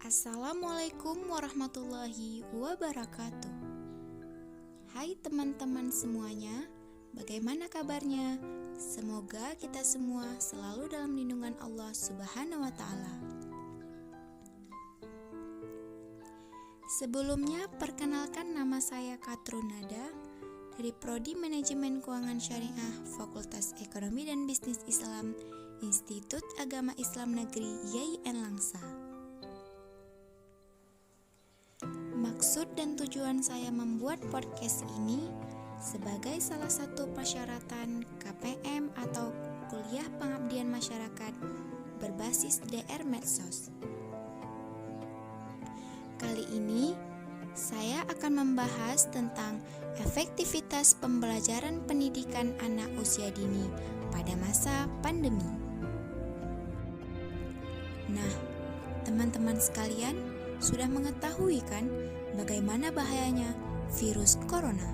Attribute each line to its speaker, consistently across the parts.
Speaker 1: Assalamualaikum warahmatullahi wabarakatuh. Hai teman-teman semuanya, bagaimana kabarnya? Semoga kita semua selalu dalam lindungan Allah Subhanahu wa Ta'ala. Sebelumnya, perkenalkan nama saya Katrunada dari Prodi Manajemen Keuangan Syariah Fakultas Ekonomi dan Bisnis Islam Institut Agama Islam Negeri YIN Langsa. Maksud dan tujuan saya membuat podcast ini sebagai salah satu persyaratan KPM atau Kuliah Pengabdian Masyarakat berbasis DR Medsos. Kali ini saya akan membahas tentang efektivitas pembelajaran pendidikan anak usia dini pada masa pandemi. Nah, teman-teman sekalian sudah mengetahui kan bagaimana bahayanya virus corona?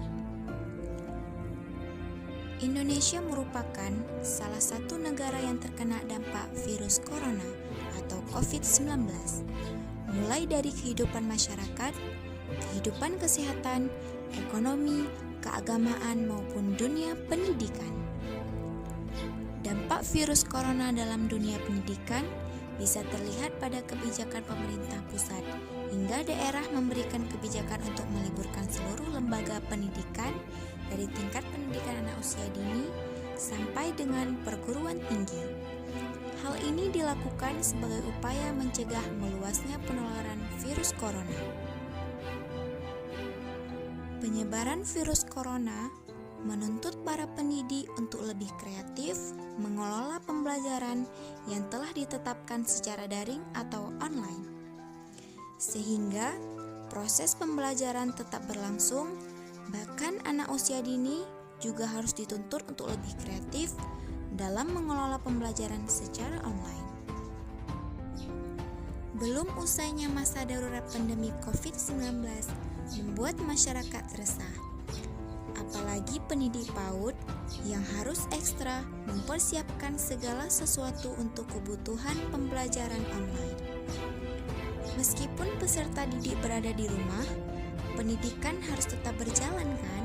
Speaker 1: Indonesia merupakan salah satu negara yang terkena dampak virus corona atau COVID-19, mulai dari kehidupan masyarakat, kehidupan kesehatan, ekonomi, keagamaan maupun dunia pendidikan. Dampak virus corona dalam dunia pendidikan bisa terlihat pada kebijakan pemerintah pusat hingga daerah memberikan kebijakan untuk meliburkan seluruh lembaga pendidikan dari tingkat pendidikan anak usia dini sampai dengan perguruan tinggi. Hal ini dilakukan sebagai upaya mencegah meluasnya penularan virus corona. Penyebaran virus corona menuntut para pendidik untuk lebih kreatif mengelola pembelajaran yang telah ditetapkan secara daring atau online, sehingga proses pembelajaran tetap berlangsung. Bahkan anak usia dini juga harus dituntut untuk lebih kreatif dalam mengelola pembelajaran secara online. Belum usainya masa darurat pandemi COVID-19 membuat masyarakat resah, apalagi pendidik PAUD yang harus ekstra mempersiapkan segala sesuatu untuk kebutuhan pembelajaran online. Meskipun peserta didik berada di rumah, pendidikan harus tetap berjalan kan?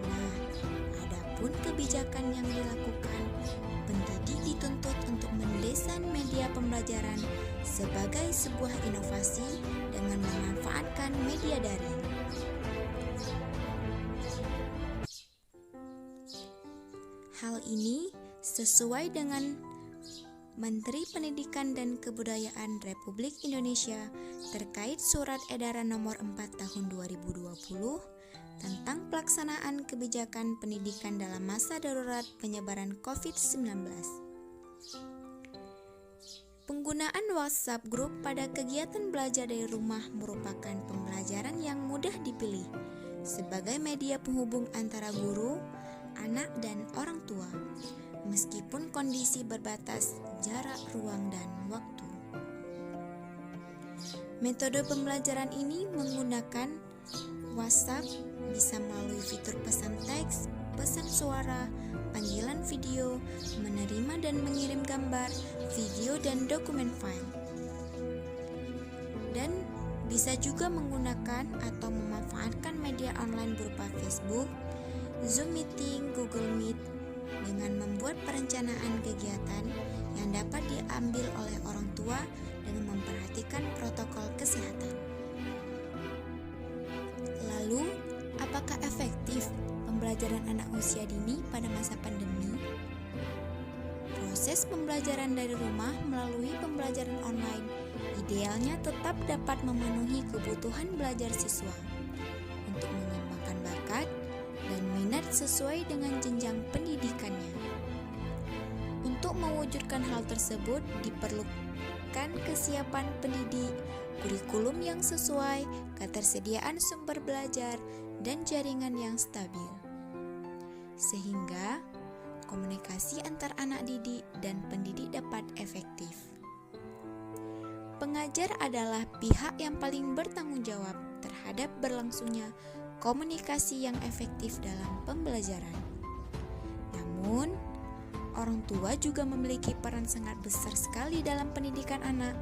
Speaker 1: Nah, adapun kebijakan yang dilakukan, pendidik dituntut untuk mendesain media pembelajaran sebagai sebuah inovasi dengan memanfaatkan media daring. Hal ini sesuai dengan Menteri Pendidikan dan Kebudayaan Republik Indonesia terkait Surat Edaran Nomor 4 Tahun 2020 tentang pelaksanaan kebijakan pendidikan dalam masa darurat penyebaran COVID-19. Penggunaan WhatsApp Group pada kegiatan belajar dari rumah merupakan pembelajaran yang mudah dipilih sebagai media penghubung antara guru, anak, dan orang tua, meskipun kondisi berbatas jarak, ruang, dan waktu. Metode pembelajaran ini menggunakan WhatsApp bisa melalui fitur pesan teks, pesan suara, panggilan video, menerima dan mengirim gambar, video, dan dokumen file. Dan bisa juga menggunakan atau memanfaatkan media online berupa Facebook, Zoom Meeting, Google Meet, dengan membuat perencanaan kegiatan yang dapat diambil oleh orang tua dengan memperhatikan protokol kesehatan. Lalu, apakah efektif pembelajaran anak usia dini pada masa pandemi? Proses pembelajaran dari rumah melalui pembelajaran online idealnya tetap dapat memenuhi kebutuhan belajar siswa untuk mengembangkan bakat dan minat sesuai dengan jenjang pendidikannya. Untuk mewujudkan hal tersebut diperlukan kesiapan pendidik, kurikulum yang sesuai, ketersediaan sumber belajar, dan jaringan yang stabil, sehingga komunikasi antar anak didik dan pendidik dapat efektif. Pengajar adalah pihak yang paling bertanggung jawab terhadap berlangsungnya komunikasi yang efektif dalam pembelajaran. Namun, orang tua juga memiliki peran sangat besar sekali dalam pendidikan anak.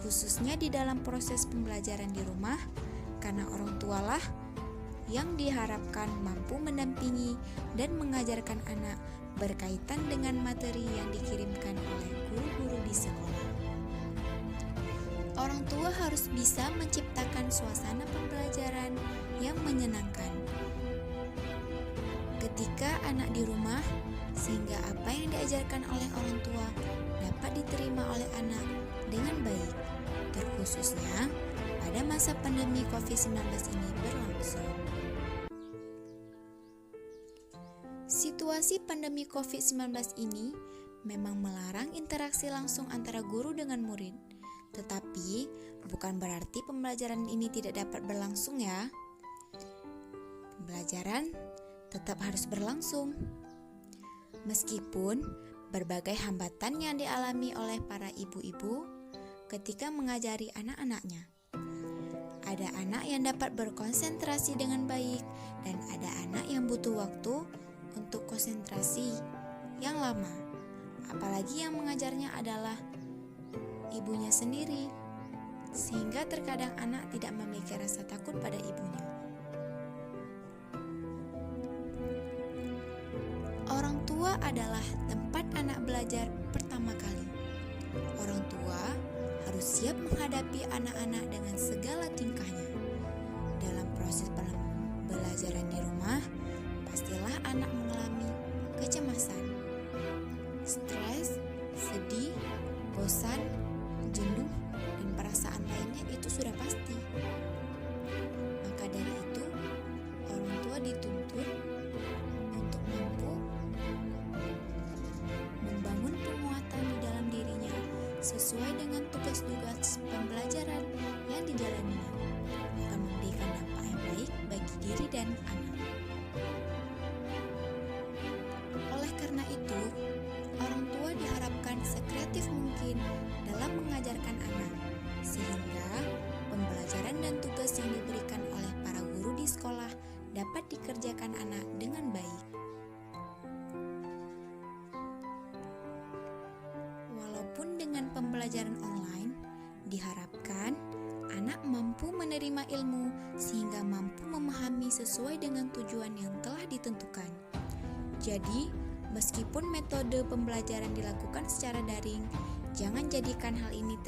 Speaker 1: khususnya di dalam proses pembelajaran di rumah, karena orang tualah yang diharapkan mampu mendampingi dan mengajarkan anak berkaitan dengan materi yang dikirimkan oleh guru-guru di sekolah. Orang tua harus bisa menciptakan suasana pembelajaran yang menyenangkan ketika anak di rumah, sehingga apa yang diajarkan oleh orang tua dapat diterima oleh anak dengan baik, terkhususnya pada masa pandemi COVID-19 ini berlangsung. Situasi pandemi COVID-19 ini memang melarang interaksi langsung antara guru dengan murid, tetapi bukan berarti pembelajaran ini tidak dapat berlangsung ya. Pembelajaran tetap harus berlangsung. Meskipun berbagai hambatan yang dialami oleh para ibu-ibu ketika mengajari anak-anaknya. Ada anak yang dapat berkonsentrasi dengan baik dan ada anak yang butuh waktu untuk konsentrasi yang lama. Apalagi yang mengajarnya adalah ibunya sendiri, sehingga terkadang anak tidak memiliki rasa takut pada ibunya. Orang tua adalah tempat anak belajar pertama kali. Orang tua harus siap menghadapi anak-anak dengan segala tingkahnya. Dalam proses pembelajaran di rumah, pastilah anak mengalami kecemasan, stres, sedih, bosan, jenuh, dan perasaan lainnya itu sudah pasti. Maka dari itu, orang tua dituntut untuk mampu membangun penguatan di dalam dirinya sesuai dengan tugas-tugas pembelajaran yang dijalaninya, akan memberikan dampak yang baik bagi diri dan anak. Oleh karena itu, orang tua diharapkan sekreatif mungkin dalam mengajarkan anak, sehingga pembelajaran dan tugas yang diberikan oleh para guru di sekolah dapat dikerjakan anak dengan baik. Walaupun dengan pembelajaran online, diharapkan anak mampu menerima ilmu sehingga mampu memahami sesuai dengan tujuan yang telah ditentukan. Jadi, meskipun metode pembelajaran dilakukan secara daring, jangan jadikan hal ini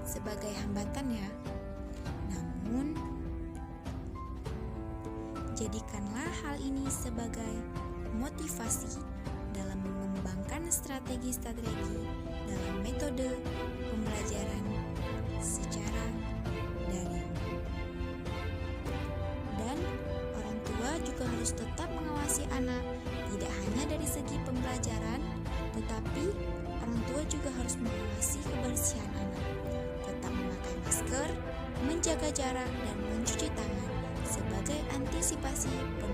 Speaker 1: sebagai hambatan ya. Namun, jadikanlah hal ini sebagai motivasi dalam mengembangkan strategi-strategi dalam metode pembelajaran secara daring. Dan orang tua juga harus tetap mengawasi anak, tidak hanya dari segi pembelajaran, tetapi orang tua juga harus mengawasi kebersihan anak, tetap memakai masker, menjaga jarak, dan mencuci tangan sebagai antisipasi penularan